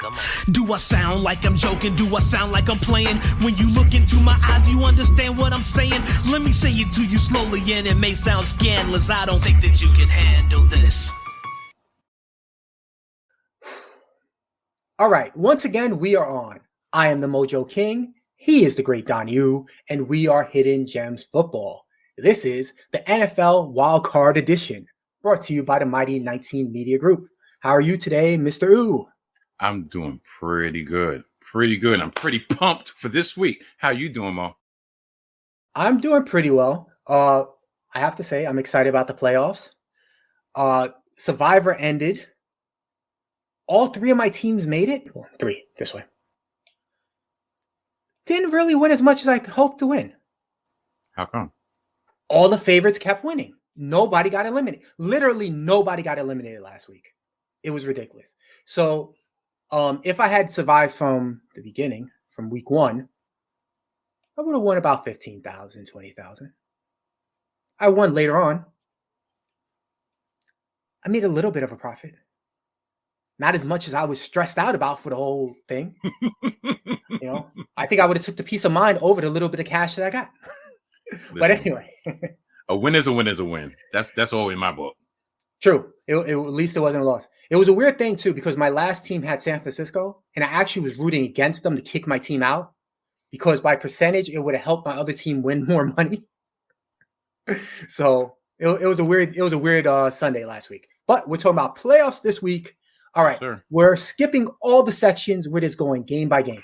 Come on. Do I sound like I'm joking? Do I sound like I'm playing? When you look into my eyes, you understand what I'm saying? Let me say it to you slowly, and it may sound scandalous. I don't think that you can handle this. All right, once again, we are on. I am the MoJoKing. He is the great Donnie Oooh, and we are Hidden Gems Football. This is the NFL Wildcard Edition, brought to you by the Mighty 19 Media Group. How are you today, Mr. Oooh? I'm doing pretty good. I'm pretty pumped for this week. How you doing, Mo? I'm doing pretty well. I have to say, I'm excited about the playoffs. Survivor ended. All three of my teams made it. Well, three, this way. Didn't really win as much as I hoped to win. How come? All the favorites kept winning. Nobody got eliminated. Literally nobody got eliminated last week. It was ridiculous. So if I had survived from the beginning, from week one, I would have won about 15,000, 20,000. I won later on. I made a little bit of a profit. Not as much as I was stressed out about for the whole thing. I think I would have took the peace of mind over the little bit of cash that I got. But anyway. A win is a win is a win. That's all in my book. True. At least it wasn't a loss. It was a weird thing, too, because my last team had San Francisco, and I actually was rooting against them to kick my team out because by percentage, it would have helped my other team win more money. So it was a weird Sunday last week. But we're talking about playoffs this week. All right. Yes, we're skipping all the sections. We're just going game by game.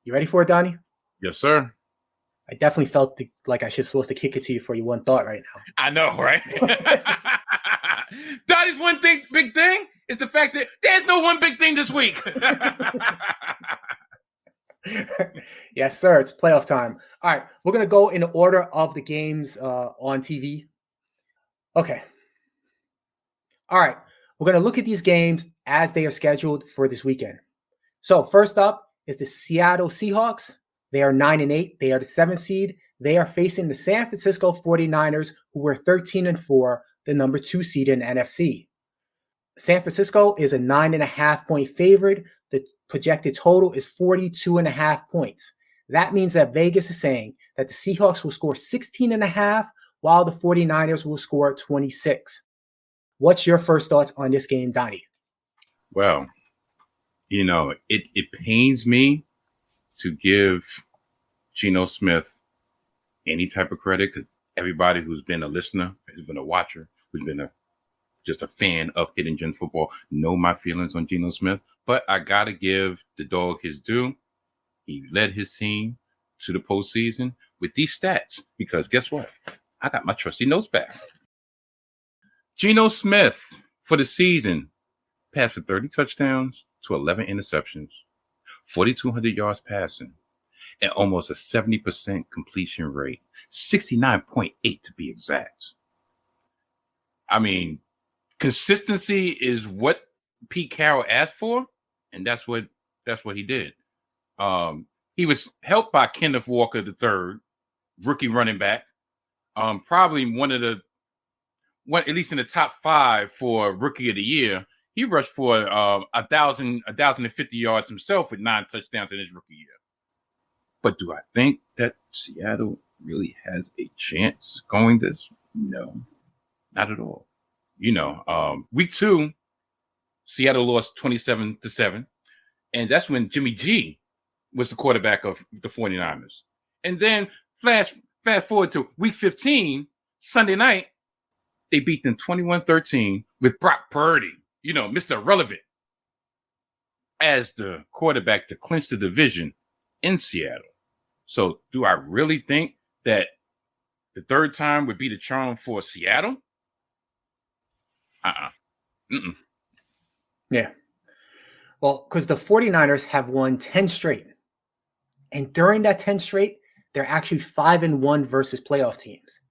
You ready for it, Donnie? Yes, sir. I definitely felt like I should supposed to kick it to you for your one thought right now. I know, right? Donnie's one big thing is the fact that there's no one big thing this week. Yes, sir. It's playoff time. All right. We're going to go in order of the games on TV. Okay. All right. We're going to look at these games as they are scheduled for this weekend. So first up is the Seattle Seahawks. They are 9-8. They are the 7th seed. They are facing the San Francisco 49ers, who were 13-4, the number 2 seed in the NFC. San Francisco is a 9.5-point favorite. The projected total is 42.5 points. That means that Vegas is saying that the Seahawks will score 16.5, while the 49ers will score 26. What's your first thoughts on this game, Donnie? Well, it pains me to give Geno Smith any type of credit because everybody who's been a listener, who's been a watcher, who's been just a fan of Hidden Gems Football know my feelings on Geno Smith. But I got to give the dog his due. He led his team to the postseason with these stats because guess what? I got my trusty notes back. Geno Smith for the season passed for 30 touchdowns to 11 interceptions, 4,200 yards passing, and almost a 70% completion rate, 69.8 to be exact. I mean, consistency is what Pete Carroll asked for, and that's what he did. He was helped by Kenneth Walker III, rookie running back, probably at least in the top 5 for Rookie of the Year. He rushed for 1,050 yards himself with 9 touchdowns in his rookie year. But do I think that Seattle really has a chance going this? No, not at all. Week 2, Seattle lost 27-7. And that's when Jimmy G was the quarterback of the 49ers. And then fast forward to week 15, Sunday night, they beat them 21-13 with Brock Purdy, Mr. Irrelevant, as the quarterback to clinch the division in Seattle. So do I really think that the third time would be the charm for Seattle? Yeah. Well, because the 49ers have won 10 straight. And during that 10 straight, they're actually 5-1 versus playoff teams.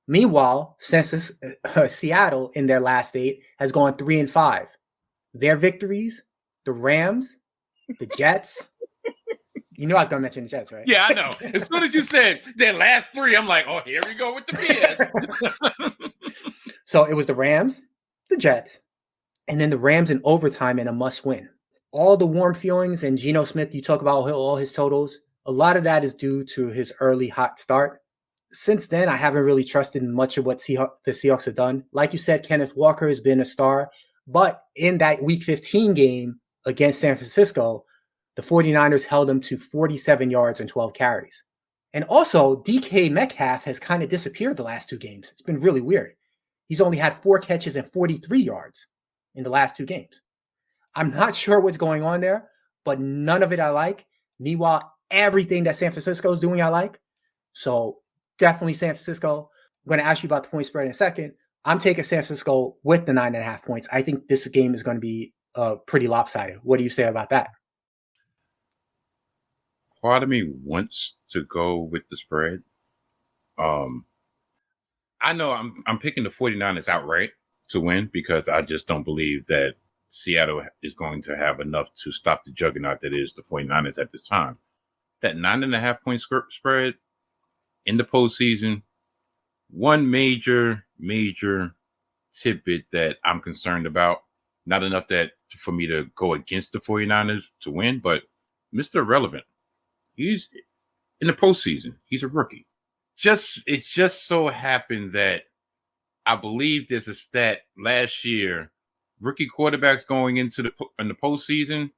Meanwhile, since Seattle in their last 8 has gone 3-5. Their victories, the Rams, the Jets. You knew I was going to mention the Jets, right? Yeah, I know. As soon as you said their last 3, I'm like, oh, here we go with the BS. So it was the Rams, the Jets, And then the Rams in overtime in a must-win. All the warm feelings and Geno Smith, you talk about all his totals, a lot of that is due to his early hot start. Since then, I haven't really trusted much of what the Seahawks have done. Like you said, Kenneth Walker has been a star. But in that Week 15 game against San Francisco, the 49ers held him to 47 yards and 12 carries. And also, DK Metcalf has kind of disappeared the last two games. It's been really weird. He's only had 4 catches and 43 yards in the last 2 games. I'm not sure what's going on there, but none of it I like. Meanwhile, everything that San Francisco is doing, I like. So definitely San Francisco. I'm going to ask you about the point spread in a second. I'm taking San Francisco with the 9.5 points. I think this game is going to be pretty lopsided. What do you say about that? Part of me wants to go with the spread. I know I'm picking the 49ers outright to win because I just don't believe that Seattle is going to have enough to stop the juggernaut that is the 49ers at this time. That 9.5 point spread in the postseason, one major tidbit that I'm concerned about, not enough that for me to go against the 49ers to win, but Mr. Irrelevant, he's in the postseason. He's a rookie. It just so happened that I believe there's a stat last year, rookie quarterbacks going into the postseason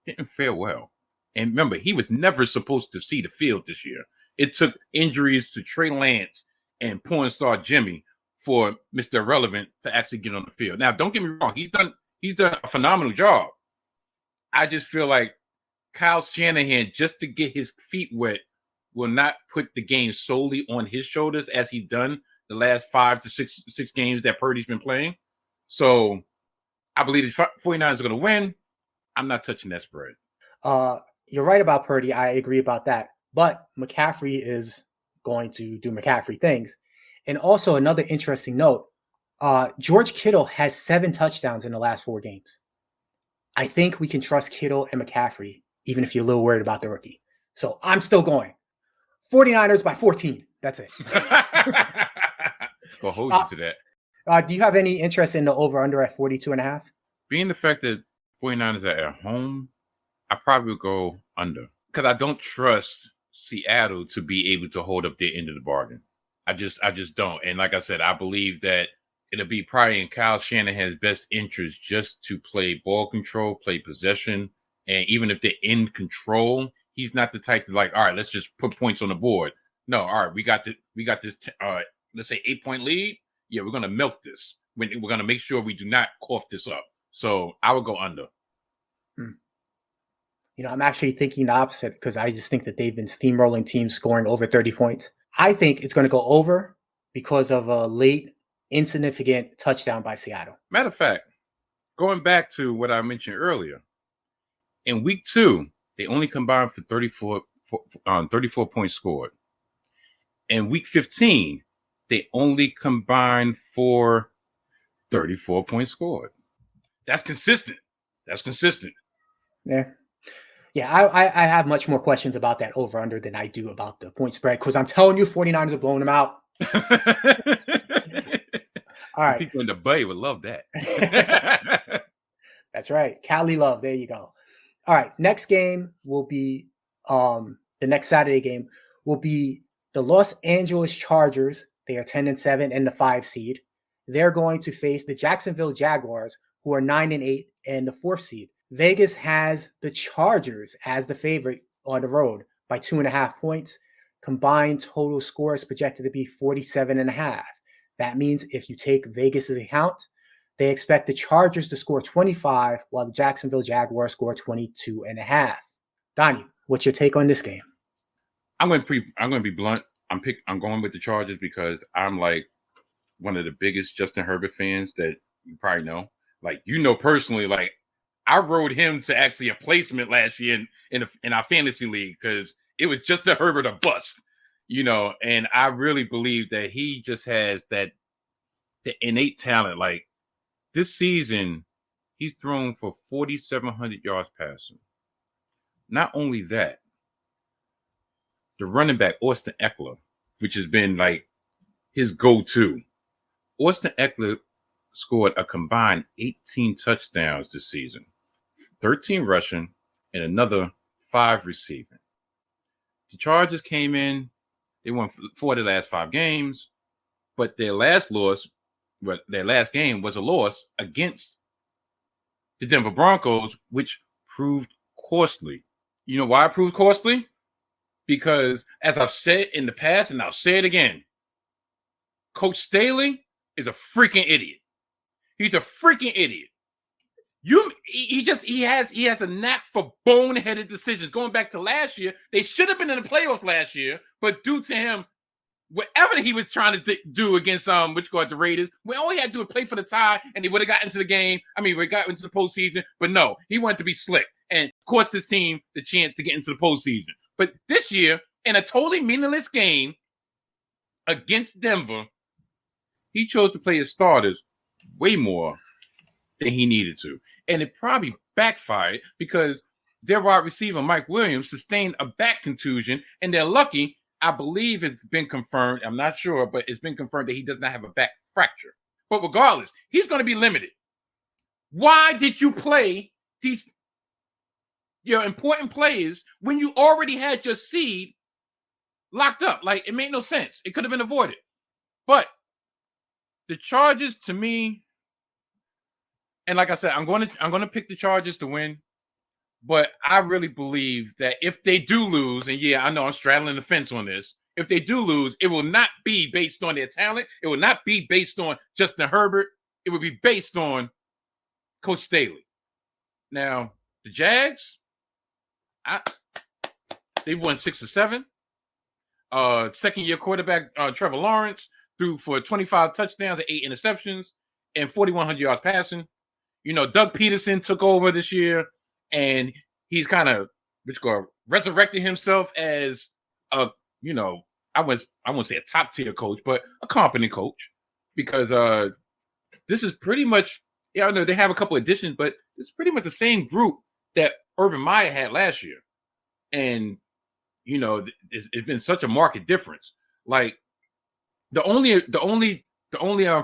didn't fare well. And remember, he was never supposed to see the field this year. It took injuries to Trey Lance and porn star Jimmy for Mr. Irrelevant to actually get on the field. Now, don't get me wrong. He's done a phenomenal job. I just feel like Kyle Shanahan, just to get his feet wet, will not put the game solely on his shoulders as he's done the last 5 to 6 games that Purdy's been playing. So I believe the 49ers are going to win. I'm not touching that spread. You're right about Purdy. I agree about that. But McCaffrey is going to do McCaffrey things. And also another interesting note, George Kittle has 7 touchdowns in the last 4 games. I think we can trust Kittle and McCaffrey, even if you're a little worried about the rookie. So I'm still going. 49ers by 14. That's it. I'll hold you to that. Do you have any interest in the over-under at 42.5? Being the fact that 49ers are at home, I probably would go under. Because I don't trust Seattle to be able to hold up their end of the bargain. I just don't. And like I said, I believe that it'll be probably in Kyle Shanahan's best interest just to play ball control, play possession. And even if they're in control, he's not the type to like, all right, let's just put points on the board. No, all right, we got this, let's say 8-point lead. Yeah, we're going to milk this. We're going to make sure we do not cough this up. So I would go under. I'm actually thinking the opposite because I just think that they've been steamrolling teams scoring over 30 points. I think it's going to go over because of a late, insignificant touchdown by Seattle. Matter of fact, going back to what I mentioned earlier, in week 2, they only combined for 34 points scored. In week 15, they only combined for 34 points scored. That's consistent. Yeah. Yeah, I have much more questions about that over-under than I do about the point spread because I'm telling you 49ers are blowing them out. All right. People in the Bay would love that. That's right. Cali love. There you go. All right. Next game will be the next Saturday game will be the Los Angeles Chargers. They are 10-7 and the 5 seed. They're going to face the Jacksonville Jaguars, who are 9-8 and the 4th seed. Vegas has the Chargers as the favorite on the road by 2.5 points. Combined total score is projected to be 47.5. That means if you take Vegas's account, they expect the Chargers to score 25, while the Jacksonville Jaguars score 22.5. Donnie, what's your take on this game? I'm going to be blunt. I'm going with the Chargers because I'm like one of the biggest Justin Herbert fans that you probably know. Like, personally, like I rode him to actually a placement last year in our fantasy league because it was Justin Herbert a bust, and I really believe that he just has the innate talent. Like this season, he's thrown for 4,700 yards passing. Not only that, the running back, Austin Eckler, which has been like his go-to. Austin Eckler scored a combined 18 touchdowns this season, 13 rushing, and another 5 receiving. The Chargers came in, they won 4 of the last 5 games, but their last game was a loss against the Denver Broncos, which proved costly. You know why it proved costly? Because, as I've said in the past, and I'll say it again, Coach Staley is a freaking idiot. He's a freaking idiot. He has a knack for boneheaded decisions. Going back to last year, they should have been in the playoffs last year, but due to him, whatever he was trying to do against the Raiders, we all he had to do was play for the tie, and he would have got into the game. I mean, we got into the postseason, but no, he wanted to be slick and cost his team the chance to get into the postseason. But this year, in a totally meaningless game against Denver, he chose to play his starters way more than he needed to. And it probably backfired because their wide receiver, Mike Williams, sustained a back contusion, and they're lucky. I believe it's been confirmed. I'm not sure, but it's been confirmed that he does not have a back fracture. But regardless, he's going to be limited. Why did you play these important players when you already had your seed locked up? Like, it made no sense. It could have been avoided. But the Chargers, to me, and like I said, I'm going to pick the Chargers to win. But I really believe that if they do lose, and yeah, I know I'm straddling the fence on this. If they do lose, it will not be based on their talent. It will not be based on Justin Herbert. It will be based on Coach Staley. Now, the Jags, they've won 6 or 7. Second-year quarterback Trevor Lawrence threw for 25 touchdowns and 8 interceptions and 4,100 yards passing. You know, Doug Peterson took over this year, and he's kind of resurrected himself as a, I wouldn't say a top-tier coach, but a competent coach, because this is pretty much, I know they have a couple additions, but it's pretty much the same group that Urban Meyer had last year. And, it's been such a marked difference. Like, the only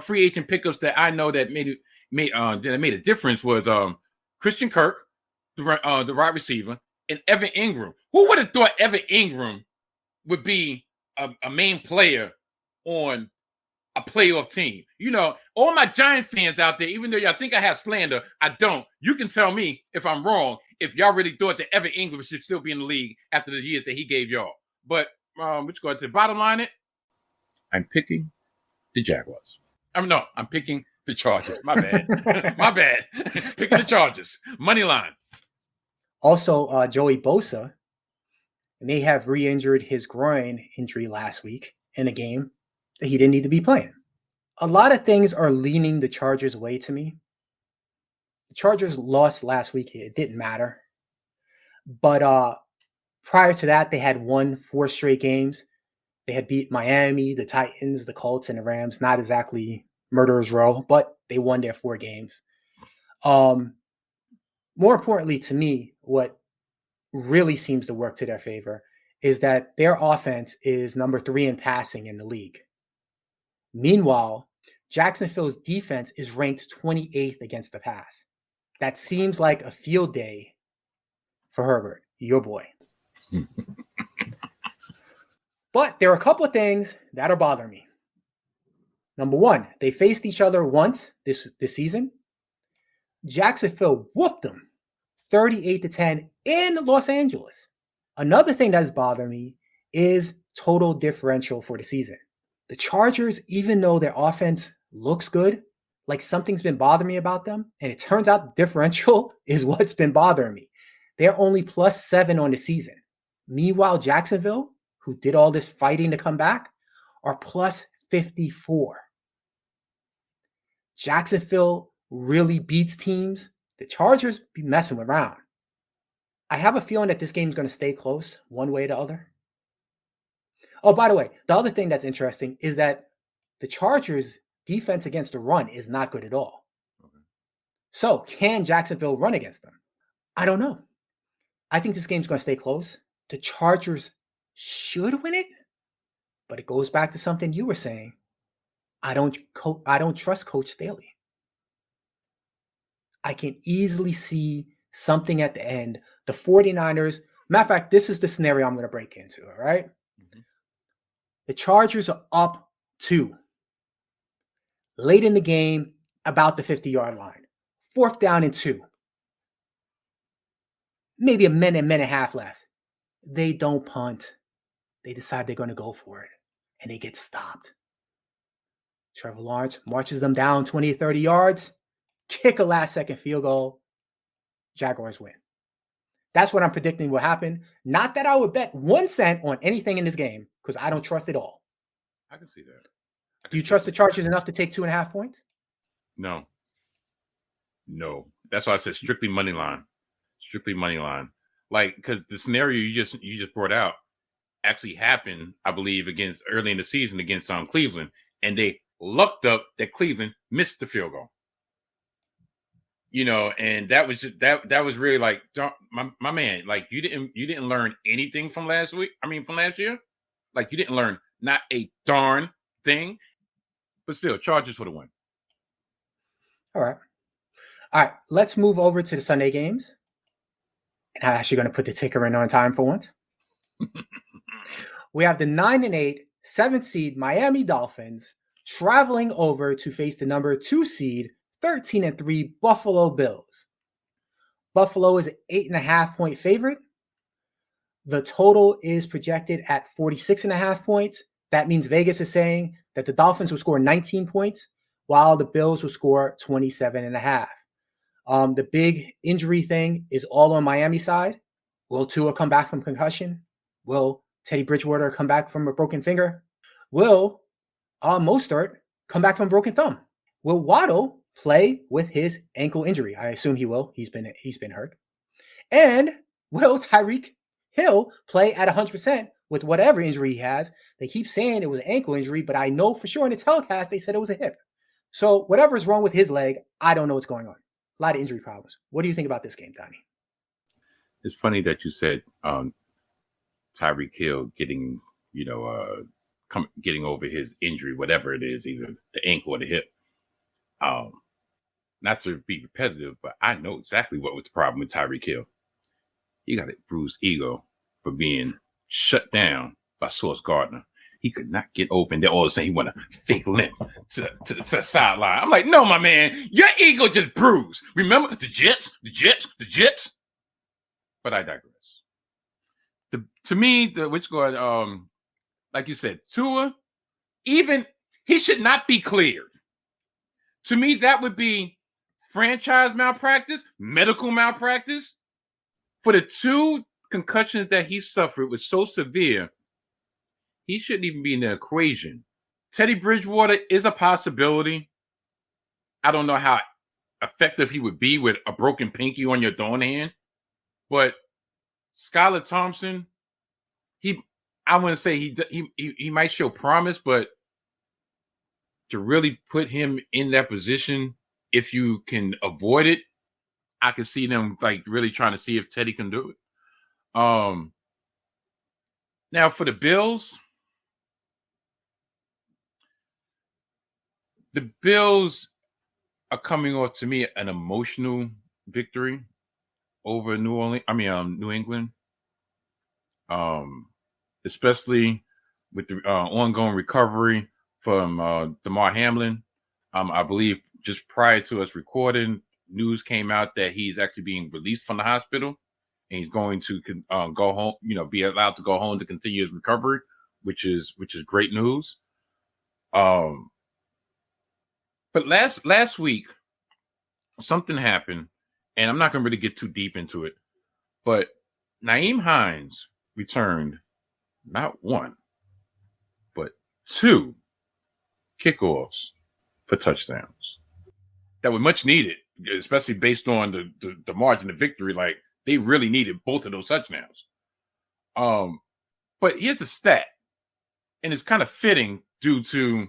free agent pickups that I know that made a difference was Christian Kirk, the wide receiver, and Evan Ingram. Who would have thought Evan Ingram would be a main player on a playoff team? All my Giant fans out there, even though y'all think I have slander, I don't. You can tell me if I'm wrong, if y'all really thought that Evan Ingram should still be in the league after the years that he gave y'all. But to bottom line it, I'm picking the Jaguars. I'm picking the Chargers. My bad. My bad. Picking the Chargers. Money line. Also, Joey Bosa may have re-injured his groin injury last week in a game that he didn't need to be playing. A lot of things are leaning the Chargers' way to me. The Chargers lost last week. It didn't matter. But prior to that, they had won 4 straight games. They had beat Miami, the Titans, the Colts, and the Rams. Not exactly murderer's row, but they won their 4 games. More importantly to me, what really seems to work to their favor is that their offense is number 3 in passing in the league. Meanwhile, Jacksonville's defense is ranked 28th against the pass. That seems like a field day for Herbert, your boy. But there are a couple of things that are bothering me. Number 1, they faced each other once this season. Jacksonville whooped them 38-10 in Los Angeles. Another thing that is bothering me is total differential for the season. The Chargers, even though their offense looks good, like something's been bothering me about them, and it turns out differential is what's been bothering me. They're only +7 on the season. Meanwhile, Jacksonville, who did all this fighting to come back, are +54. Jacksonville really beats teams. The Chargers be messing around. I have a feeling that this game is going to stay close one way or the other. Oh, by the way, the other thing that's interesting is that the Chargers' defense against the run is not good at all. Okay. So can Jacksonville run against them? I don't know. I think this game's going to stay close. The Chargers should win it, but it goes back to something you were saying. I don't trust Coach Staley. I can easily see something at the end. The 49ers, matter of fact, this is the scenario I'm going to break into, all right? Mhm. The Chargers are up 2. Late in the game, about the 50-yard line. 4th down and 2. Maybe a minute and a half left. They don't punt. They decide they're going to go for it, and they get stopped. Trevor Lawrence marches them down 20, 30 yards, kick a last-second field goal. Jaguars win. That's what I'm predicting will happen. Not that I would bet 1 cent on anything in this game, because I don't trust it all. I can see that. Do you trust the Chargers enough to take 2.5 points? No. That's why I said strictly money line. Strictly money line. Like, because the scenario you just brought out actually happened, I believe, against early in the season against Cleveland, and they lucked up that Cleveland missed the field goal. And that was just that was really like, my man, like you didn't learn anything from last week. I mean, from last year, like you didn't learn not a darn thing. But still, Chargers for the win. All right. Let's move over to the Sunday games. And I'm actually going to put the ticker in on time for once. We have the 9-8, 7th seed Miami Dolphins traveling over to face the number 2 seed 13-3 Buffalo Bills. Buffalo is an 8.5 point favorite. The total is projected at 46.5 points. That means Vegas is saying that the Dolphins will score 19 points, while the Bills will score 27.5. The big injury thing is all on Miami's side. Will Tua come back from concussion? Will Teddy Bridgewater come back from a broken finger? Will Mostert come back from a broken thumb? Will Waddle play with his ankle injury? I assume he will. He's been hurt. And will Tyreek Hill play at 100% with whatever injury he has? They keep saying it was an ankle injury, but I know for sure in the telecast they said it was a hip. So whatever is wrong with his leg, I don't know what's going on. A lot of injury problems. What do you think about this game, Donnie? It's funny that you said Tyreek Hill getting, getting over his injury, whatever it is, either the ankle or the hip. Not to be repetitive, but I know exactly what was the problem with Tyreek Hill. He got a bruised ego for being shut down by Sauce Gardner. He could not get open. Then all of a sudden he went a fake limp to the sideline. I'm like, no, my man, your ego just bruised. Remember the Jets? But I digress. To me, which guard, like you said, Tua, even he should not be cleared. To me, that would be franchise malpractice, medical malpractice. For the 2 concussions that he suffered was so severe, he shouldn't even be in the equation. Teddy Bridgewater is a possibility. I don't know how effective he would be with a broken pinky on your throwing hand, but Skylar Thompson, I wouldn't say he might show promise, but to really put him in that position, if you can avoid it, I can see them like really trying to see if Teddy can do it. Now for the Bills, the Bills are coming off, to me, an emotional victory over New England. Especially with the ongoing recovery from Damar Hamlin. I believe just prior to us recording, news came out that he's actually being released from the hospital and he's going to go home, be allowed to go home to continue his recovery, which is great news. But last week, something happened, and I'm not going to really get too deep into it, but Nyheim Hines returned not 1, but 2 kickoffs for touchdowns that were much needed, especially based on the margin of victory. Like, they really needed both of those touchdowns. But here's a stat, and it's kind of fitting due to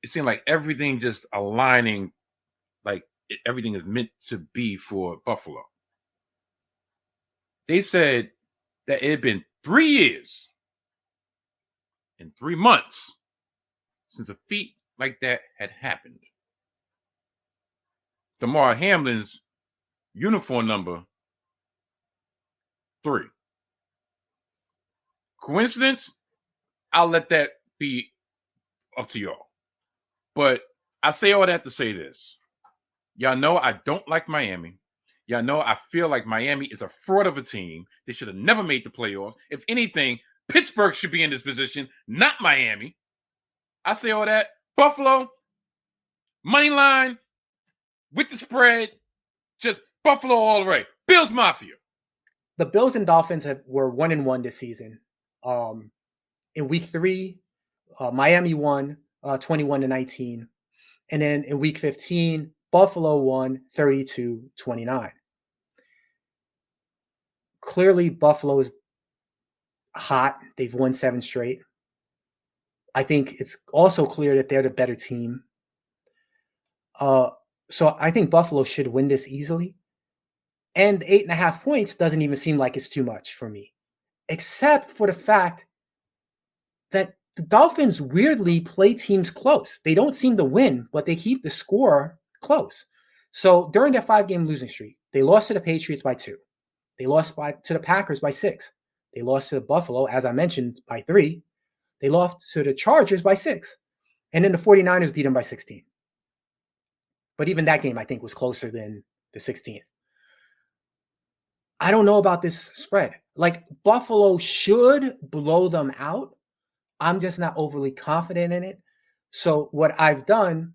it seemed like everything just aligning, like everything is meant to be for Buffalo. They said that it had been 3 years and 3 months since a feat like that had happened. Damar Hamlin's uniform number 3. Coincidence? I'll let that be up to y'all. But I say all that to say this. Y'all know I don't like Miami. Y'all know I feel like Miami is a fraud of a team. They should have never made the playoffs. If anything, Pittsburgh should be in this position, not Miami. I say all that. Buffalo, money line, with the spread, just Buffalo all the way. Bills Mafia. The Bills and Dolphins were 1-1 this season. In week 3, Miami won 21-19. And then in week 15, Buffalo won 32-29. Clearly, Buffalo is hot. They've won 7 straight. I think it's also clear that they're the better team. So I think Buffalo should win this easily. And 8.5 points doesn't even seem like it's too much for me, except for the fact that the Dolphins weirdly play teams close. They don't seem to win, but they keep the score close. So during their 5-game losing streak, they lost to the Patriots by 2. They lost to the Packers by 6. They lost to Buffalo, as I mentioned, by 3. They lost to the Chargers by 6. And then the 49ers beat them by 16. But even that game, I think, was closer than the 16th. I don't know about this spread. Like, Buffalo should blow them out. I'm just not overly confident in it. So what I've done,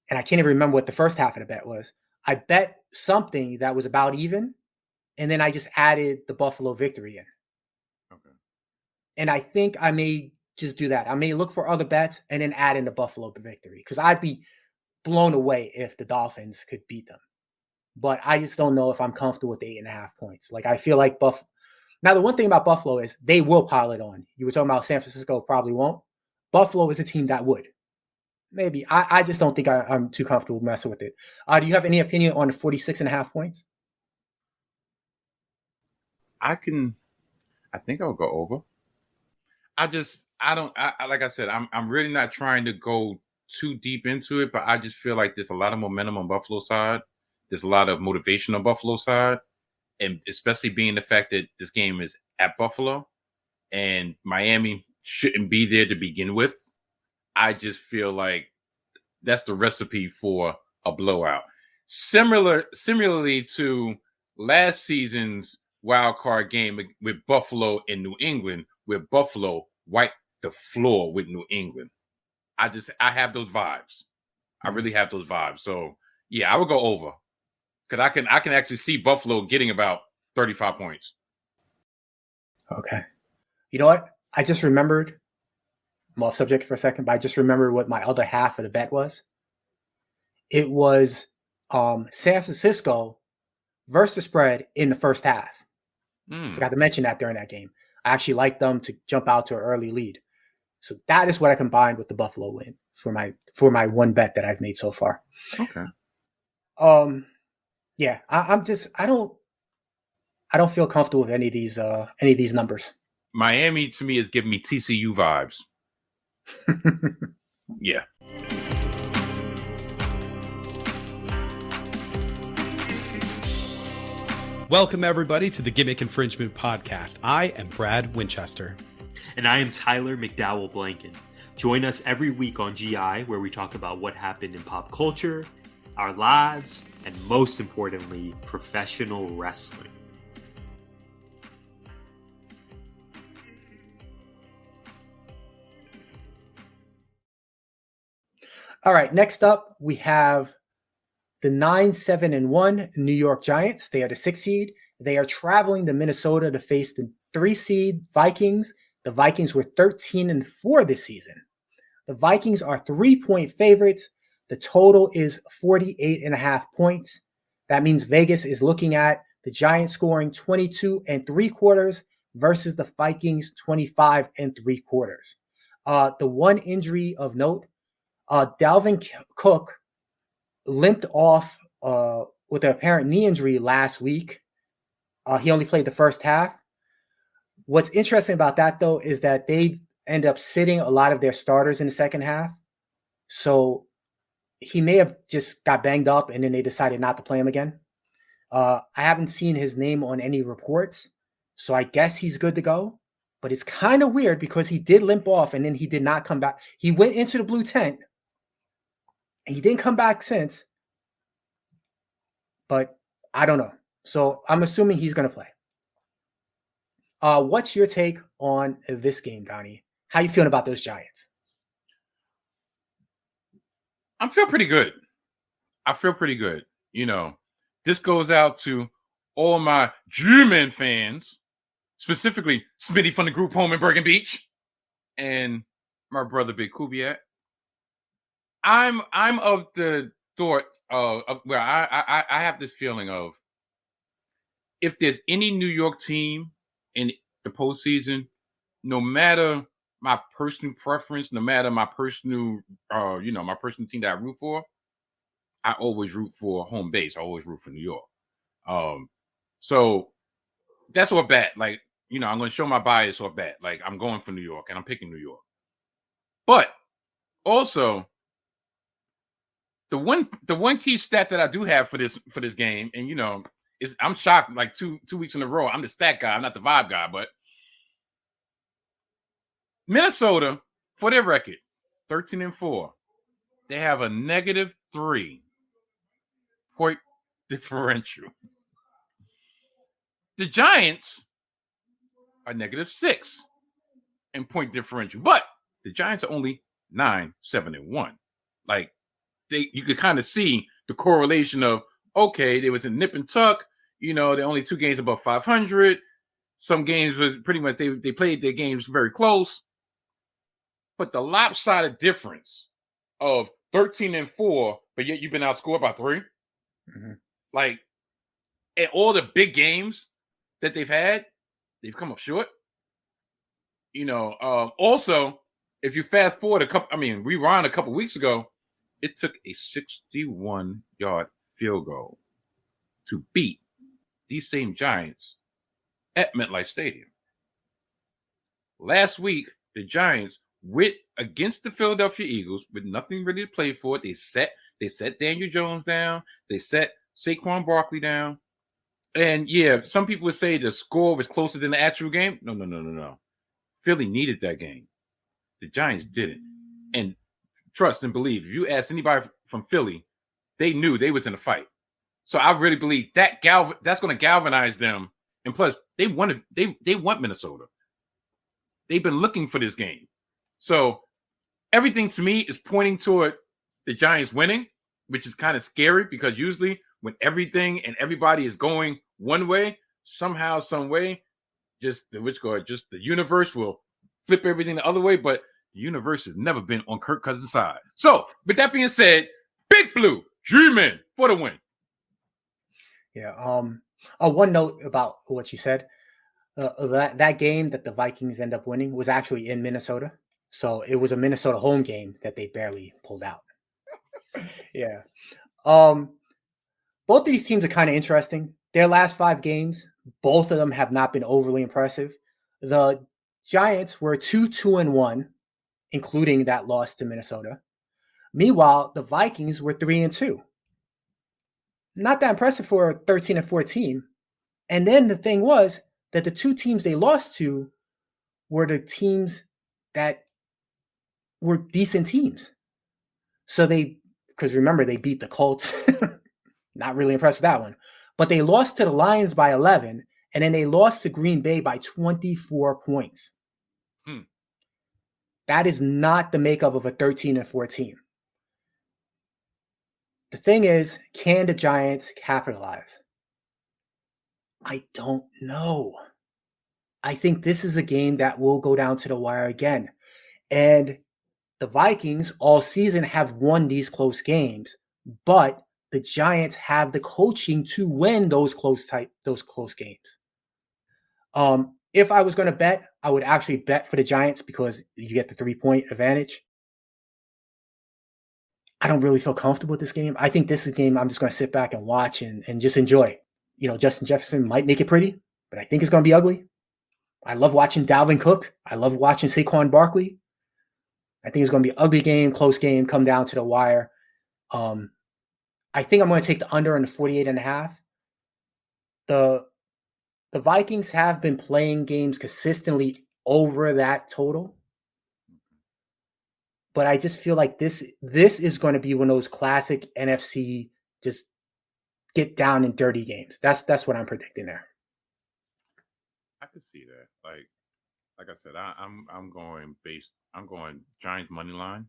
and I can't even remember what the first half of the bet was, I bet something that was about even, and then I just added the Buffalo victory in. Okay. And I think I may just do that. I may look for other bets and then add in the Buffalo victory, because I'd be blown away if the Dolphins could beat them. But I just don't know if I'm comfortable with 8.5 points. Like, I feel like Buffalo. Now, the one thing about Buffalo is they will pile it on. You were talking about San Francisco probably won't. Buffalo is a team that would. Maybe. I just don't think I'm too comfortable messing with it. Do you have any opinion on the 46.5 points? I think I'll go over. Like I said, I'm really not trying to go too deep into it, but I just feel like there's a lot of momentum on Buffalo's side. There's a lot of motivation on Buffalo's side. And especially being the fact that this game is at Buffalo and Miami shouldn't be there to begin with. I just feel like that's the recipe for a blowout. Similarly to last season's wild card game with Buffalo and New England, where Buffalo wiped the floor with New England. I have those vibes. I really have those vibes. So yeah, I would go over. Because I can actually see Buffalo getting about 35 points. Okay. You know what? I just remembered. I'm off subject for a second, but I just remembered what my other half of the bet was. It was San Francisco versus the spread in the first half. Forgot to mention that during that game. I actually liked them to jump out to an early lead. So that is what I combined with the Buffalo win for my one bet that I've made so far. Okay. Yeah, I don't feel comfortable with any of these numbers. Miami to me is giving me TCU vibes. Yeah. Welcome everybody to the Gimmick Infringement podcast. I am Brad Winchester. And I am Tyler McDowell Blanken. Join us every week on GI, where we talk about what happened in pop culture, our lives, and most importantly, professional wrestling. All right, next up, we have the 9-7-1 New York Giants. They are the 6th seed. They are traveling to Minnesota to face the 3 seed Vikings. The Vikings were 13-4 this season. The Vikings are 3-point favorites. The total is 48.5 points. That means Vegas is looking at the Giants scoring 22.75 versus the Vikings 25.75. The one injury of note, Dalvin Cook limped off with an apparent knee injury last week. He only played the first half. What's interesting about that, though, is that they end up sitting a lot of their starters in the second half. So he may have just got banged up and then they decided not to play him again. I haven't seen his name on any reports, so I guess he's good to go. But it's kind of weird because he did limp off and then he did not come back. He went into the blue tent and he didn't come back since. But I don't know. So I'm assuming he's going to play. What's your take on this game, Donnie? How you feeling about those Giants? I feel pretty good. You know, this goes out to all my German fans, specifically Smitty from the group home in Bergen Beach, and my brother Big Kubiak. I'm of the thought of where I have this feeling of, if there's any New York team in the postseason, no matter my personal preference, no matter my personal, my personal team that I root for, I always root for home base. I always root for New York. So that's what bet. Like, I'm going to show my bias or bet. Like, I'm going for New York and I'm picking New York. But also, the one key stat that I do have for this game, and is I'm shocked. Like two weeks in a row, I'm the stat guy. I'm not the vibe guy, but Minnesota, for their record, 13-4. They have a -3 point differential. The Giants are -6 in point differential, but the Giants are only 9-7-1. Like, you could kind of see the correlation of, okay, there was a nip and tuck. They're only 2 games above 500. Some games were pretty much they played their games very close. But the lopsided difference of 13-4, but yet you've been outscored by 3. Mm-hmm. Like, at all the big games that they've had, they've come up short. Also, if you fast forward rewind a couple weeks ago, it took a 61-yard field goal to beat these same Giants at MetLife Stadium. Last week, the Giants went against the Philadelphia Eagles with nothing really to play for. They set Daniel Jones down. They set Saquon Barkley down. And yeah, some people would say the score was closer than the actual game. No. Philly needed that game. The Giants didn't. And trust and believe, if you ask anybody from Philly, they knew they was in a fight. So I really believe that that's going to galvanize them. And plus, they want Minnesota. They've been looking for this game. So everything to me is pointing toward the Giants winning, which is kind of scary because usually when everything and everybody is going one way, somehow, some way, just the universe will flip everything the other way. But the universe has never been on Kirk Cousins' side. So, with that being said, Big Blue, G-Men for the win. Yeah. One note about what you said. That game that the Vikings end up winning was actually in Minnesota. So it was a Minnesota home game that they barely pulled out. Yeah. Both of these teams are kind of interesting. Their last 5 games, both of them have not been overly impressive. The Giants were 2-2-1, including that loss to Minnesota. Meanwhile, the Vikings were 3-2. Not that impressive for a 13-4 team. And then the thing was that the 2 teams they lost to were the teams that were decent teams. So because remember, they beat the Colts. Not really impressed with that one. But they lost to the Lions by 11, and then they lost to Green Bay by 24 points. That is not the makeup of a 13-4 team. The thing is, can the Giants capitalize? I don't know. I think this is a game that will go down to the wire again. And the Vikings all season have won these close games, but the Giants have the coaching to win those close games. If I was going to bet, I would actually bet for the Giants because you get the 3-point advantage. I don't really feel comfortable with this game. I think this is a game I'm just going to sit back and watch and just enjoy. Justin Jefferson might make it pretty, but I think it's going to be ugly. I love watching Dalvin Cook. I love watching Saquon Barkley. I think it's going to be an ugly game, close game, come down to the wire. I think I'm going to take the under on the 48.5. The Vikings have been playing games consistently over that total. But I just feel like this is going to be one of those classic NFC just get down and dirty games. That's what I'm predicting there. I could see that. Like I said, I'm going Giants money line,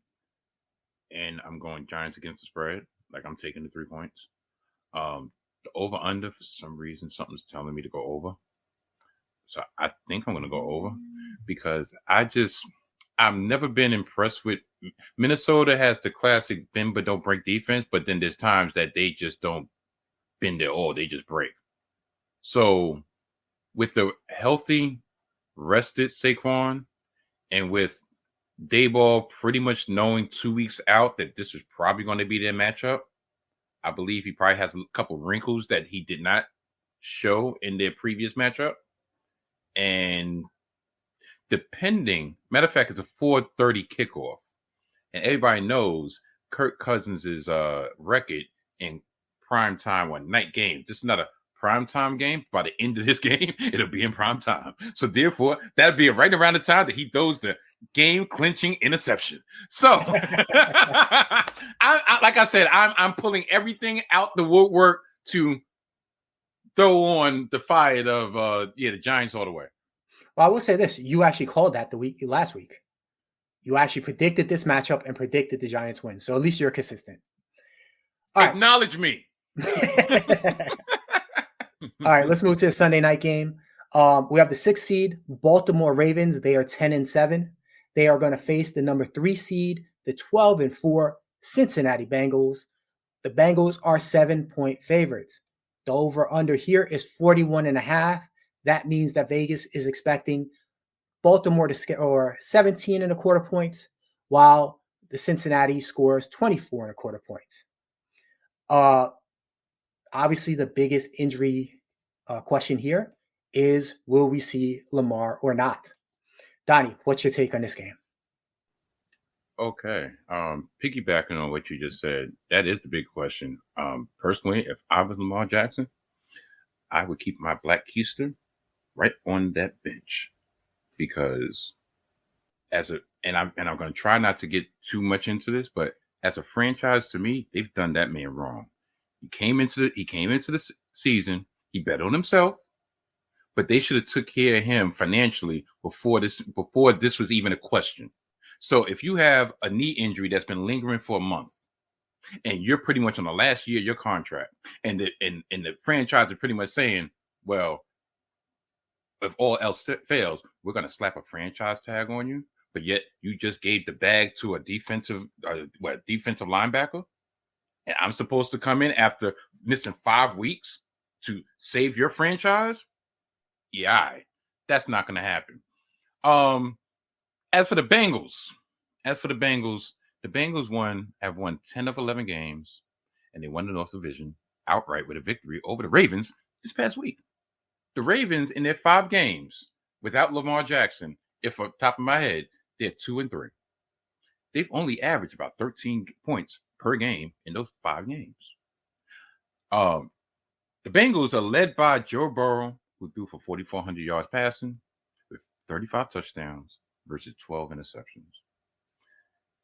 and I'm going Giants against the spread. Like I'm taking the 3 points. The over under, for some reason, something's telling me to go over. So I think I'm going to go over because I've never been impressed with Minnesota. Has the classic bend but don't break defense, but then there's times that they just don't bend at all. They just break. So with the healthy, rested Saquon, and with Dayball pretty much knowing 2 weeks out that this was probably going to be their matchup, I believe he probably has a couple wrinkles that he did not show in their previous matchup. And matter of fact, it's a 4:30 kickoff. And everybody knows Kirk Cousins' record in prime time on night games. This is not a prime time game. By the end of this game, it'll be in prime time. So therefore, that'll be right around the time that he throws the game clinching interception. So, like I said, I'm pulling everything out the woodwork to throw on the fire of the Giants all the way. Well, I will say this: you actually called that last week. You actually predicted this matchup and predicted the Giants win. So at least you're consistent. All right. Acknowledge me. All right, let's move to the Sunday night game. We have the 6th seed Baltimore Ravens. They are 10-7. They are going to face the number 3 seed, the 12-4 Cincinnati Bengals. The Bengals are 7-point favorites. The over-under here is 41.5. That means that Vegas is expecting Baltimore to score 17.25 points, while the Cincinnati scores 24.25 points. Obviously, the biggest injury question here is, will we see Lamar or not? Donnie, what's your take on this game? Okay. Piggybacking on what you just said, that is the big question. Personally, if I was Lamar Jackson, I would keep my black keister right on that bench, because I'm going to try not to get too much into this, but as a franchise, to me, they've done that man wrong. He came into the season, he bet on himself, but they should have took care of him financially before this was even a question. So if you have a knee injury that's been lingering for a month, and you're pretty much on the last year of your contract, and the franchise is pretty much saying, well, if all else fails, we're going to slap a franchise tag on you, but yet you just gave the bag to a defensive linebacker, and I'm supposed to come in after missing 5 weeks to save your franchise? Yeah, that's not going to happen. As for the Bengals, the Bengals have won 10 of 11 games, and they won the North Division outright with a victory over the Ravens this past week. The Ravens, in their 5 games without Lamar Jackson, if off the top of my head, they're 2-3. They've only averaged about 13 points per game in those 5 games. The Bengals are led by Joe Burrow, who threw for 4,400 yards passing with 35 touchdowns versus 12 interceptions.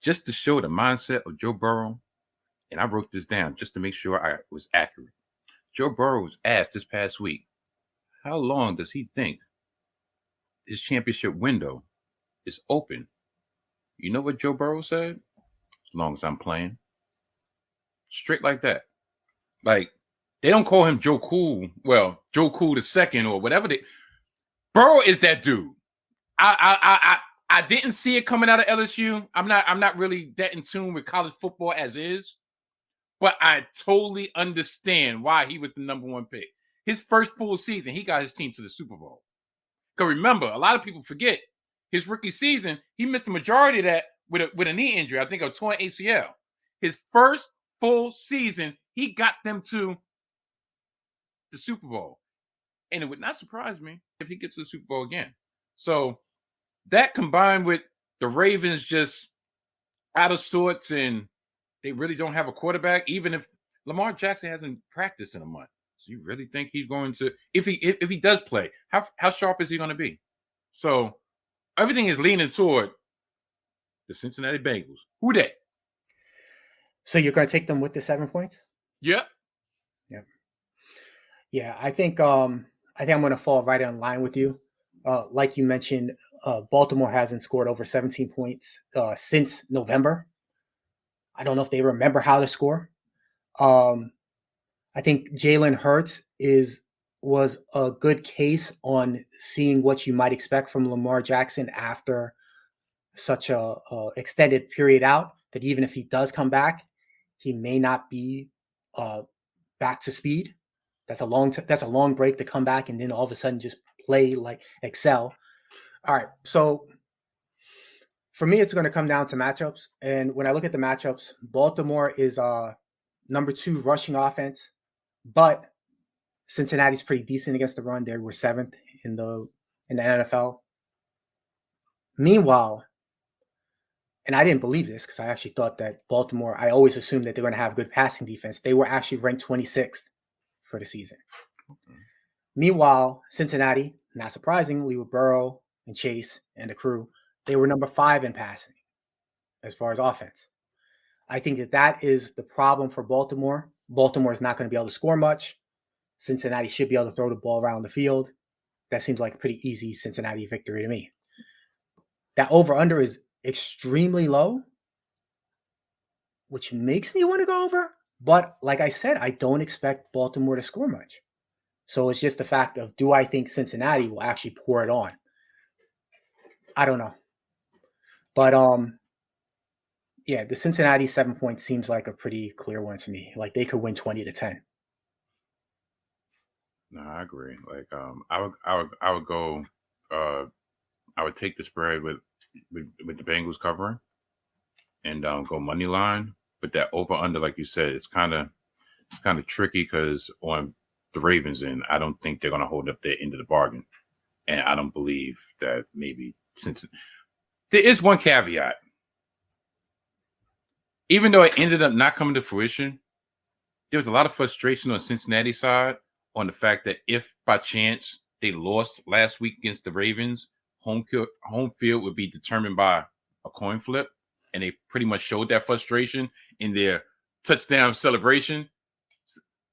Just to show the mindset of Joe Burrow, and I wrote this down just to make sure I was accurate. Joe Burrow was asked this past week, how long does he think his championship window is open? You know what Joe Burrow said? As long as I'm playing. Straight like that. Like, they don't call him Joe Cool. Well, Joe Cool the second or whatever. Burrow is that dude. I didn't see it coming out of LSU. I'm not really that in tune with college football as is, but I totally understand why he was the number 1 pick. His first full season, he got his team to the Super Bowl. Because remember, a lot of people forget his rookie season, he missed the majority of that with a knee injury. I think a torn ACL. His first full season, he got them to the Super Bowl. And it would not surprise me if he gets to the Super Bowl again. So that combined with the Ravens just out of sorts, and they really don't have a quarterback, even if Lamar Jackson hasn't practiced in a month. So you really think he's going to, if he does play, how sharp is he going to be? So everything is leaning toward the Cincinnati Bengals. Who they? So you're going to take them with the 7 points? Yep. Yeah, I think I'm going to fall right in line with you. Like you mentioned, Baltimore hasn't scored over 17 points since November. I don't know if they remember how to score. I think Jalen Hurts was a good case on seeing what you might expect from Lamar Jackson after such a extended period out, that even if he does come back, he may not be back to speed. That's a long break to come back and then all of a sudden just play like excel. All right, so for me, it's going to come down to matchups. And when I look at the matchups, Baltimore is number 2 rushing offense, but Cincinnati's pretty decent against the run. They were 7th in the NFL. Meanwhile, and I didn't believe this because I actually thought that Baltimore, I always assumed that they're going to have good passing defense. They were actually ranked 26th for the season. Okay. Meanwhile, Cincinnati, not surprisingly, with Burrow and Chase and the crew, they were number 5 in passing as far as offense. I think that is the problem for Baltimore. Baltimore is not going to be able to score much. Cincinnati should be able to throw the ball around the field. That seems like a pretty easy Cincinnati victory to me. That over-under is extremely low, which makes me want to go over. But like I said, I don't expect Baltimore to score much. So it's just the fact of, do I think Cincinnati will actually pour it on? I don't know. But yeah, the Cincinnati 7 points seems like a pretty clear one to me. Like they could win 20-10. No, I agree. Like I would go. I would take the spread with the Bengals covering, and go money line. But that over under, like you said, it's kind of tricky because on the Ravens end, I don't think they're going to hold up their end of the bargain, and I don't believe that maybe since there is one caveat. Even though it ended up not coming to fruition, there was a lot of frustration on Cincinnati's side on the fact that if by chance they lost last week against the Ravens, home field would be determined by a coin flip. And they pretty much showed that frustration in their touchdown celebration.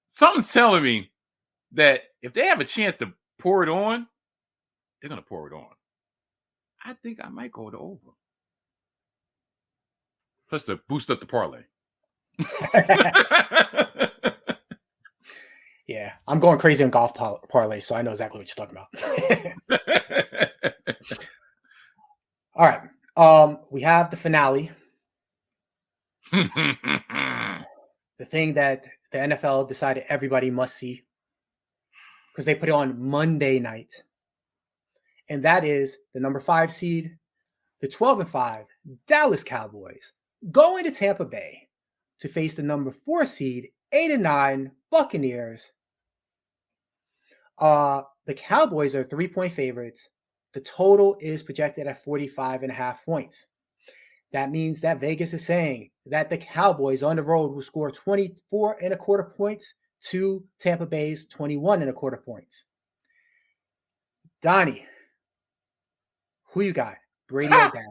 Something's telling me that if they have a chance to pour it on, they're going to pour it on. I think I might go to over. Plus to boost up the parlay. Yeah, I'm going crazy on golf parlay, so I know exactly what you're talking about. All right. We have the finale. The thing that the NFL decided everybody must see because they put it on Monday night. And that is the number 5 seed, the 12-5 Dallas Cowboys going to Tampa Bay to face the number 4 seed, 8-9 Buccaneers. The Cowboys are 3-point favorites. The total is projected at 45.5 points. That means that Vegas is saying that the Cowboys on the road will score 24.25 points to Tampa Bay's 21.25 points. Donnie, who you got? Brady or Dak?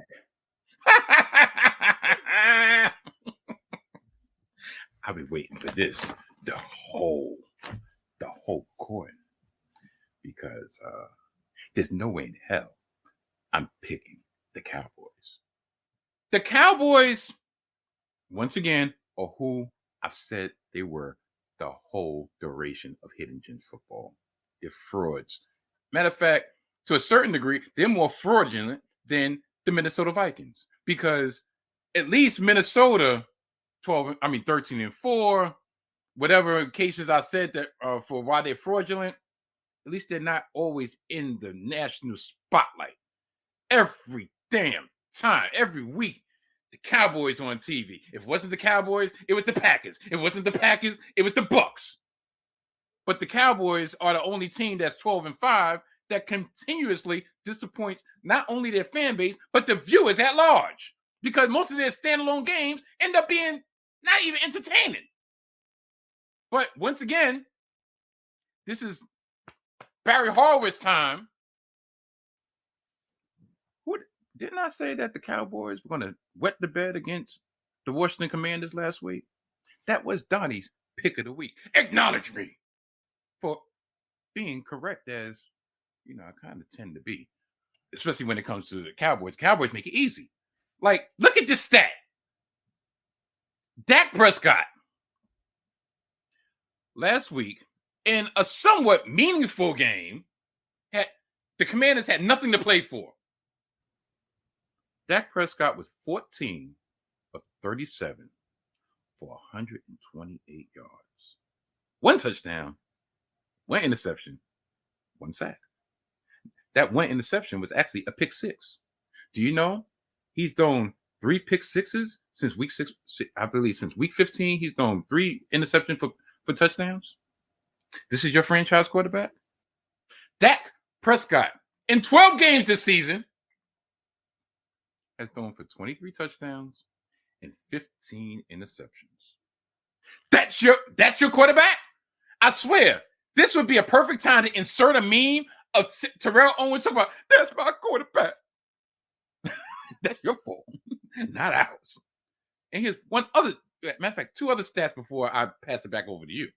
I've been waiting for this the whole quarter because there's no way in hell I'm picking the Cowboys. The Cowboys, once again, are who I've said they were the whole duration of Hidden Gems football. They're frauds. Matter of fact, to a certain degree, they're more fraudulent than the Minnesota Vikings because at least Minnesota 13-4, whatever cases I said that for why they're fraudulent, at least they're not always in the national spotlight. Every damn time, every week, the Cowboys on TV. If it wasn't the Cowboys, it was the Packers. If it wasn't the Packers, it was the Bucks. But the Cowboys are the only team that's 12-5 that continuously disappoints not only their fan base, but the viewers at large. Because most of their standalone games end up being Not even entertaining. But once again, this is Barry Horowitz time. Didn't I say that the Cowboys were going to wet the bed against the Washington Commanders last week? That was Donnie's pick of the week. Acknowledge me for being correct, as I kind of tend to be, especially when it comes to the Cowboys. Cowboys make it easy. Like, look at this stat. Dak Prescott last week in a somewhat meaningful game, the Commanders had nothing to play for. Dak Prescott was 14 of 37 for 128 yards. 1 touchdown, 1 interception, 1 sack. That 1 interception was actually a pick 6. Do you know he's thrown 3 pick 6s since week 6? I believe since week 15, he's thrown 3 interceptions for touchdowns. This is your franchise quarterback? Dak Prescott, in 12 games this season, has thrown for 23 touchdowns and 15 interceptions. That's your quarterback? I swear, this would be a perfect time to insert a meme of Terrell Owens talking about, that's my quarterback. That's your fault, not ours. And here's one other, matter of fact, 2 other stats before I pass it back over to you.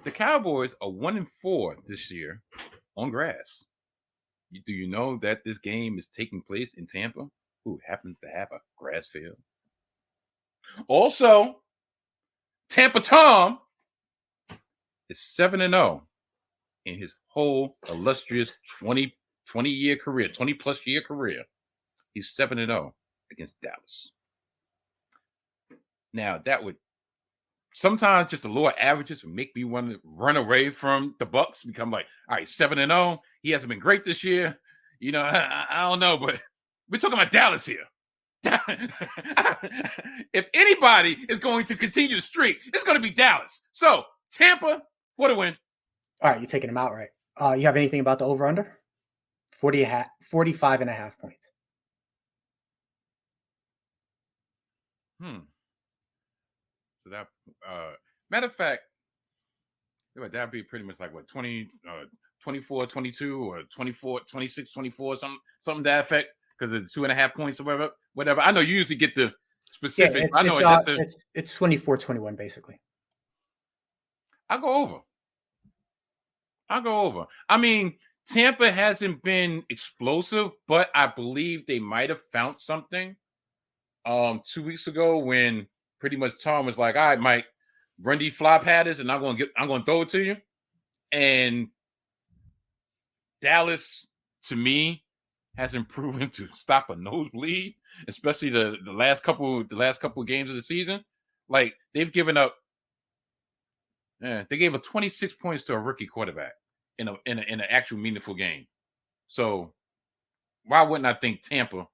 The Cowboys are 1-4 this year on grass. Do you know that this game is taking place in Tampa, who happens to have a grass field? Also, Tampa Tom is 7-0 in his whole illustrious 20-year career, 20-plus year career. He's 7-0 against Dallas. Now, that would sometimes just the lower averages would make me want to run away from the Bucks, become like, all right, 7-0. He hasn't been great this year. I don't know, but we're talking about Dallas here. If anybody is going to continue the streak, it's going to be Dallas. So, Tampa for the win. All right, you're taking him out, right? You have anything about the over-under? 45.5 points. So that, matter of fact, that'd be pretty much like what, 24, 22 or 24, 26, 24, something to that effect, because of 2.5 points or whatever. I know you usually get the specifics. Yeah, it's 24-21 basically. I'll go over. I mean, Tampa hasn't been explosive, but I believe they might have found something 2 weeks ago when pretty much Tom was like, all right, Mike, run these fly patterns and I'm gonna throw it to you. And Dallas, to me, hasn't proven to stop a nosebleed, especially the last couple of games of the season. Like, they've given up. They gave up 26 points to a rookie quarterback in an actual meaningful game. So why wouldn't I think Tampa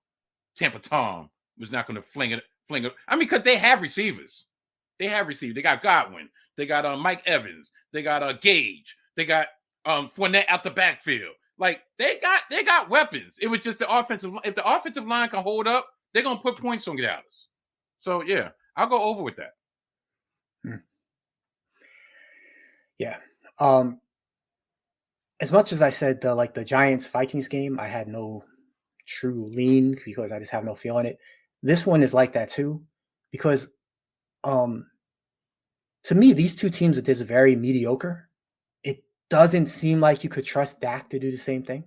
Tom was not going to fling it? I mean, because they have receivers. They got Godwin. They got Mike Evans. They got Gage. They got Fournette out the backfield. Like, they got weapons. It was just the offensive. If the offensive line can hold up, they're gonna put points on Dallas. So yeah, I'll go over with that. Yeah. As much as I said the Giants Vikings game, I had no true lean because I just have no feel in it. This one is like that too, because to me, these two teams are just very mediocre. It doesn't seem like you could trust Dak to do the same thing.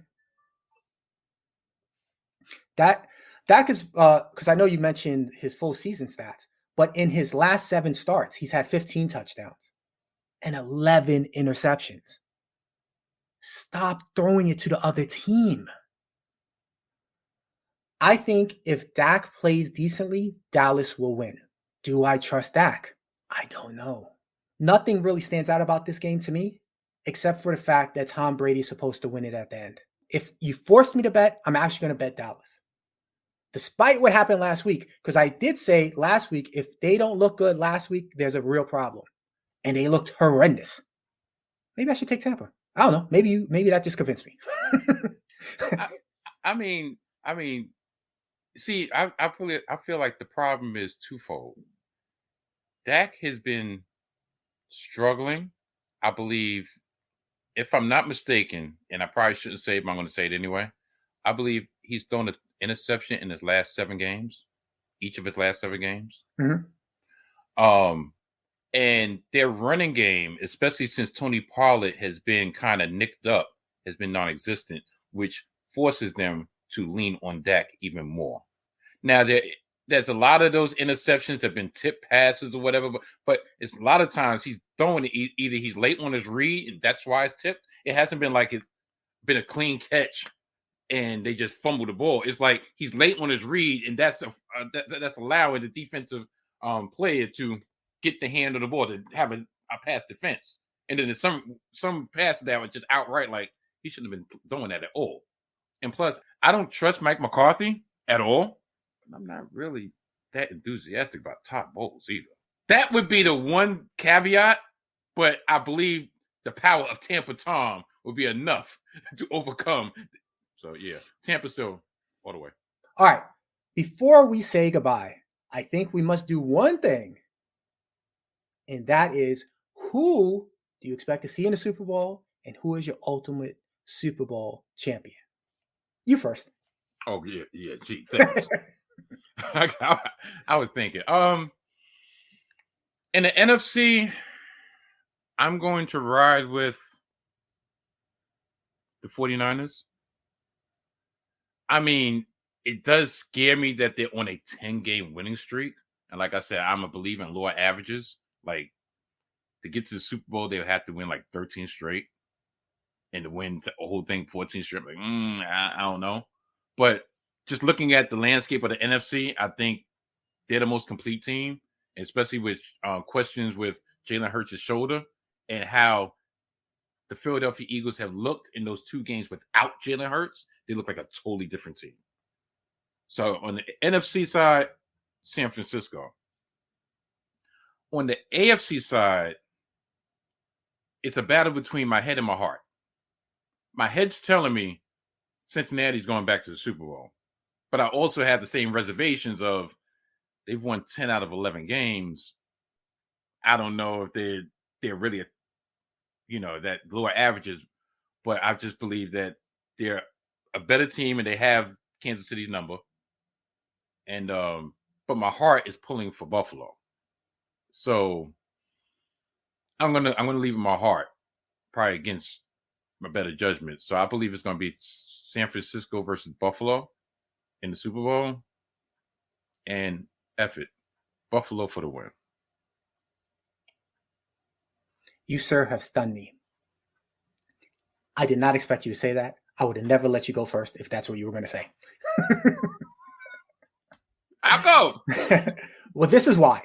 Dak is because I know you mentioned his full season stats, but in his last 7 starts, he's had 15 touchdowns and 11 interceptions. Stop throwing it to the other team. I think if Dak plays decently, Dallas will win. Do I trust Dak? I don't know. Nothing really stands out about this game to me, except for the fact that Tom Brady's supposed to win it at the end. If you forced me to bet, I'm actually going to bet Dallas. Despite what happened last week, because I did say last week, if they don't look good last week, there's a real problem. And they looked horrendous. Maybe I should take Tampa. I don't know. Maybe that just convinced me. I mean, see, I feel like the problem is twofold. Dak has been struggling. I believe, if I'm not mistaken, and I probably shouldn't say it, but I'm going to say it anyway. I believe he's thrown an interception in his last 7 games, each of his last 7 games. Mm-hmm. And their running game, especially since Tony Pollard has been kind of nicked up, has been non-existent, which forces them to lean on Dak even more. Now, there's a lot of those interceptions have been tip passes or whatever, but it's a lot of times he's throwing it, either he's late on his read, and that's why it's tipped. It hasn't been like it's been a clean catch and they just fumble the ball. It's like he's late on his read, and that's allowing the defensive player to get the hand of the ball, to have a pass defense. And then there's some passes that were just outright like he shouldn't have been doing that at all. And plus, I don't trust Mike McCarthy at all. I'm not really that enthusiastic about Todd Bowles either. That would be the one caveat, but I believe the power of Tampa Tom will be enough to overcome. So, yeah, Tampa still all the way. All right. Before we say goodbye, I think we must do one thing, and that is, who do you expect to see in the Super Bowl, and who is your ultimate Super Bowl champion? You first. Oh, yeah. Gee, thanks. I was thinking. In the NFC, I'm going to ride with the 49ers. I mean, it does scare me that they're on a 10-game winning streak. And like I said, I'm a believer in lower averages. Like, to get to the Super Bowl, they would have to win like 13 straight. And to win the whole thing 14 straight, like, I don't know. But just looking at the landscape of the NFC, I think they're the most complete team, especially with questions with Jalen Hurts' shoulder and how the Philadelphia Eagles have looked in those 2 games without Jalen Hurts. They look like a totally different team. So on the NFC side, San Francisco. On the AFC side, it's a battle between my head and my heart. My head's telling me Cincinnati's going back to the Super Bowl. But I also have the same reservations of they've won 10 out of 11 games. I don't know if they're really, that lower averages, but I just believe that they're a better team and they have Kansas City's number. And but my heart is pulling for Buffalo. So I'm gonna leave in my heart, probably against my better judgment. So I believe it's gonna be San Francisco versus Buffalo in the Super Bowl, and F it, Buffalo for the win. You, sir, have stunned me. I did not expect you to say that. I would have never let you go first if that's what you were going to say. I'll go. Well, this is why.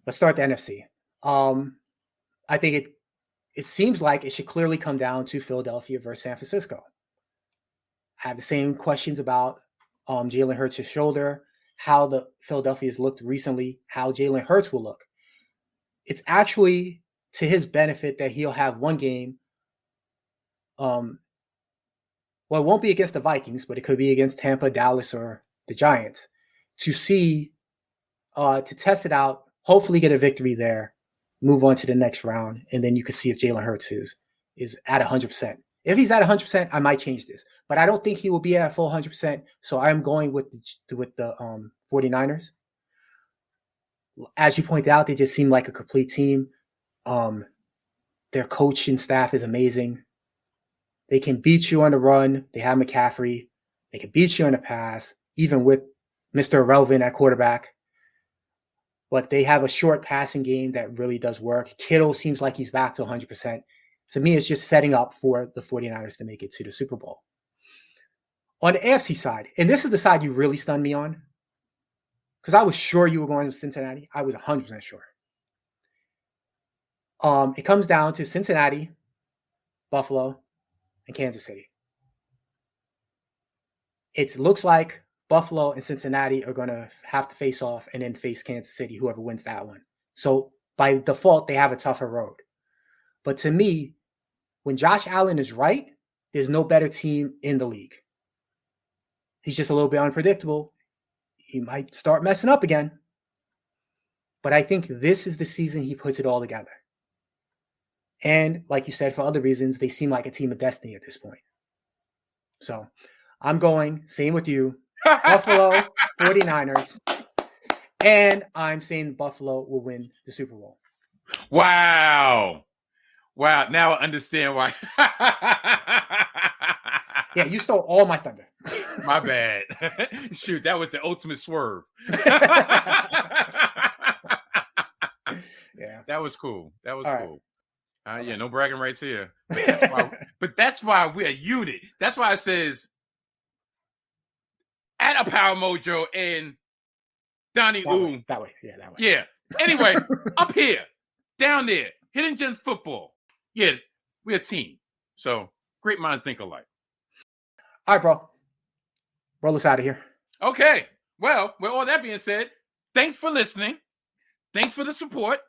Let's start the NFC. I think it seems like it should clearly come down to Philadelphia versus San Francisco. I have the same questions about Jalen Hurts' shoulder, how the Philadelphia's looked recently, how Jalen Hurts will look. It's actually to his benefit that he'll have one game. Well, it won't be against the Vikings, but it could be against Tampa, Dallas, or the Giants to see, to test it out, hopefully get a victory there, move on to the next round, and then you can see if Jalen Hurts is at 100%. If he's at 100%, I might change this, but I don't think he will be at full 100%. So I'm going with the 49ers. As you point out, they just seem like a complete team. Their coaching staff is amazing. They can beat you on the run. They have McCaffrey. They can beat you on the pass, even with Mr. Irrelevant at quarterback. But they have a short passing game that really does work. Kittle seems like he's back to 100%. To me, it's just setting up for the 49ers to make it to the Super Bowl. On the AFC side, and this is the side you really stunned me on, because I was sure you were going to Cincinnati. I was 100% sure. It comes down to Cincinnati, Buffalo, and Kansas City. It looks like Buffalo and Cincinnati are going to have to face off and then face Kansas City, whoever wins that one. So by default, they have a tougher road. But to me, when Josh Allen is right, there's no better team in the league. He's just a little bit unpredictable. He might start messing up again. But I think this is the season he puts it all together. And like you said, for other reasons, they seem like a team of destiny at this point. So I'm going, same with you, Buffalo 49ers. And I'm saying Buffalo will win the Super Bowl. Wow. Now I understand why. Yeah, you stole all my thunder. My bad. Shoot, that was the ultimate swerve. Yeah. That was cool. All cool. Right. Yeah, no bragging rights here. But that's why we're a unit. That's why it says at a Power Mojo and Donnie Oooh. That way. Yeah, that way. Yeah. Anyway, up here, down there, Hidden Gems Football. Yeah, we're a team. So great minds think alike. All right, bro. Roll us out of here. Okay. Well, with all that being said, thanks for listening. Thanks for the support.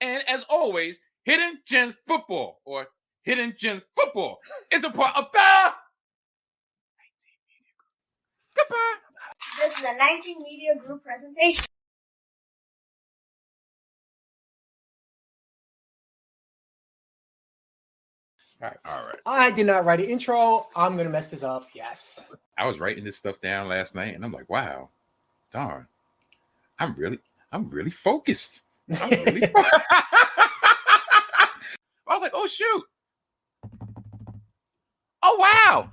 And as always, Hidden Gems Football or Hidden Gems Football is a part of the 19 Media Group. Goodbye. This is a 19 Media Group presentation. All right. I did not write an intro. I'm going to mess this up. Yes. I was writing this stuff down last night, and I'm like, wow, darn, I'm really focused. I was like, oh, shoot. Oh, wow.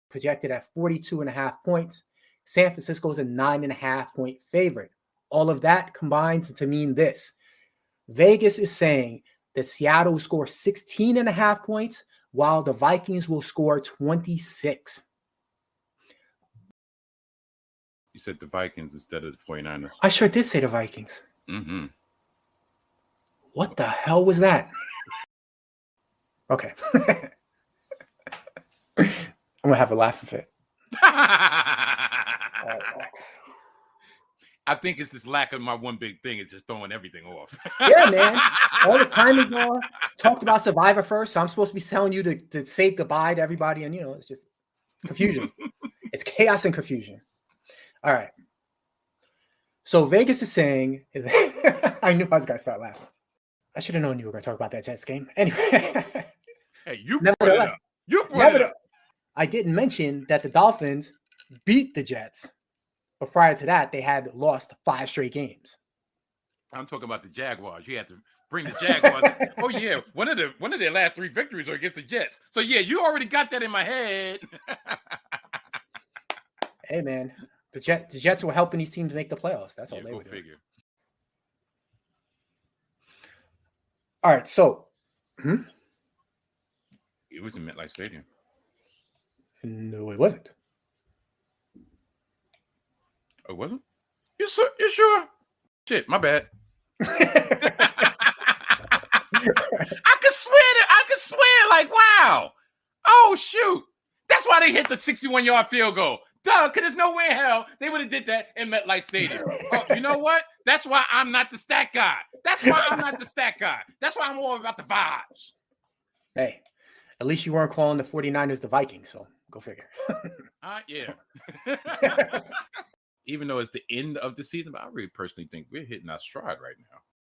Projected at 42.5 points. San Francisco's a 9.5 point favorite. All of that combines to mean this. Vegas is saying that Seattle will score 16.5 points, while the Vikings will score 26. You said the Vikings instead of the 49ers. I sure did say the Vikings. Mm-hmm. What the hell was that? Okay. I'm going to have a laughing fit. I think it's this lack of my one big thing. It's just throwing everything off. Yeah, man. All the timing's off. Talked about Survivor first, so I'm supposed to be telling you to say goodbye to everybody, and it's just confusion. It's chaos and confusion. All right. So Vegas is saying, I knew I was going to start laughing. I should have known you were going to talk about that Jets game. Anyway. Hey, you brought it up. You brought it up. I didn't mention that the Dolphins beat the Jets, but prior to that, they had lost 5 straight games. I'm talking about the Jaguars. You had to bring the Jaguars. Oh yeah, one of their last 3 victories are against the Jets. So yeah, you already got that in my head. Hey man, the Jets were helping these teams make the playoffs. That's all they were doing. Figure. All right, so it was in MetLife Stadium. No, it wasn't. Oh, it wasn't? You sure? Shit, my bad. I could swear, like, wow. Oh, shoot. That's why they hit the 61-yard field goal. Duh, because there's no way in hell they would have did that in MetLife Stadium. Oh, you know what? That's why I'm not the stat guy. That's why I'm all about the vibes. Hey, at least you weren't calling the 49ers the Vikings, so go figure. Yeah. Even though it's the end of the season, but I really personally think we're hitting our stride right now.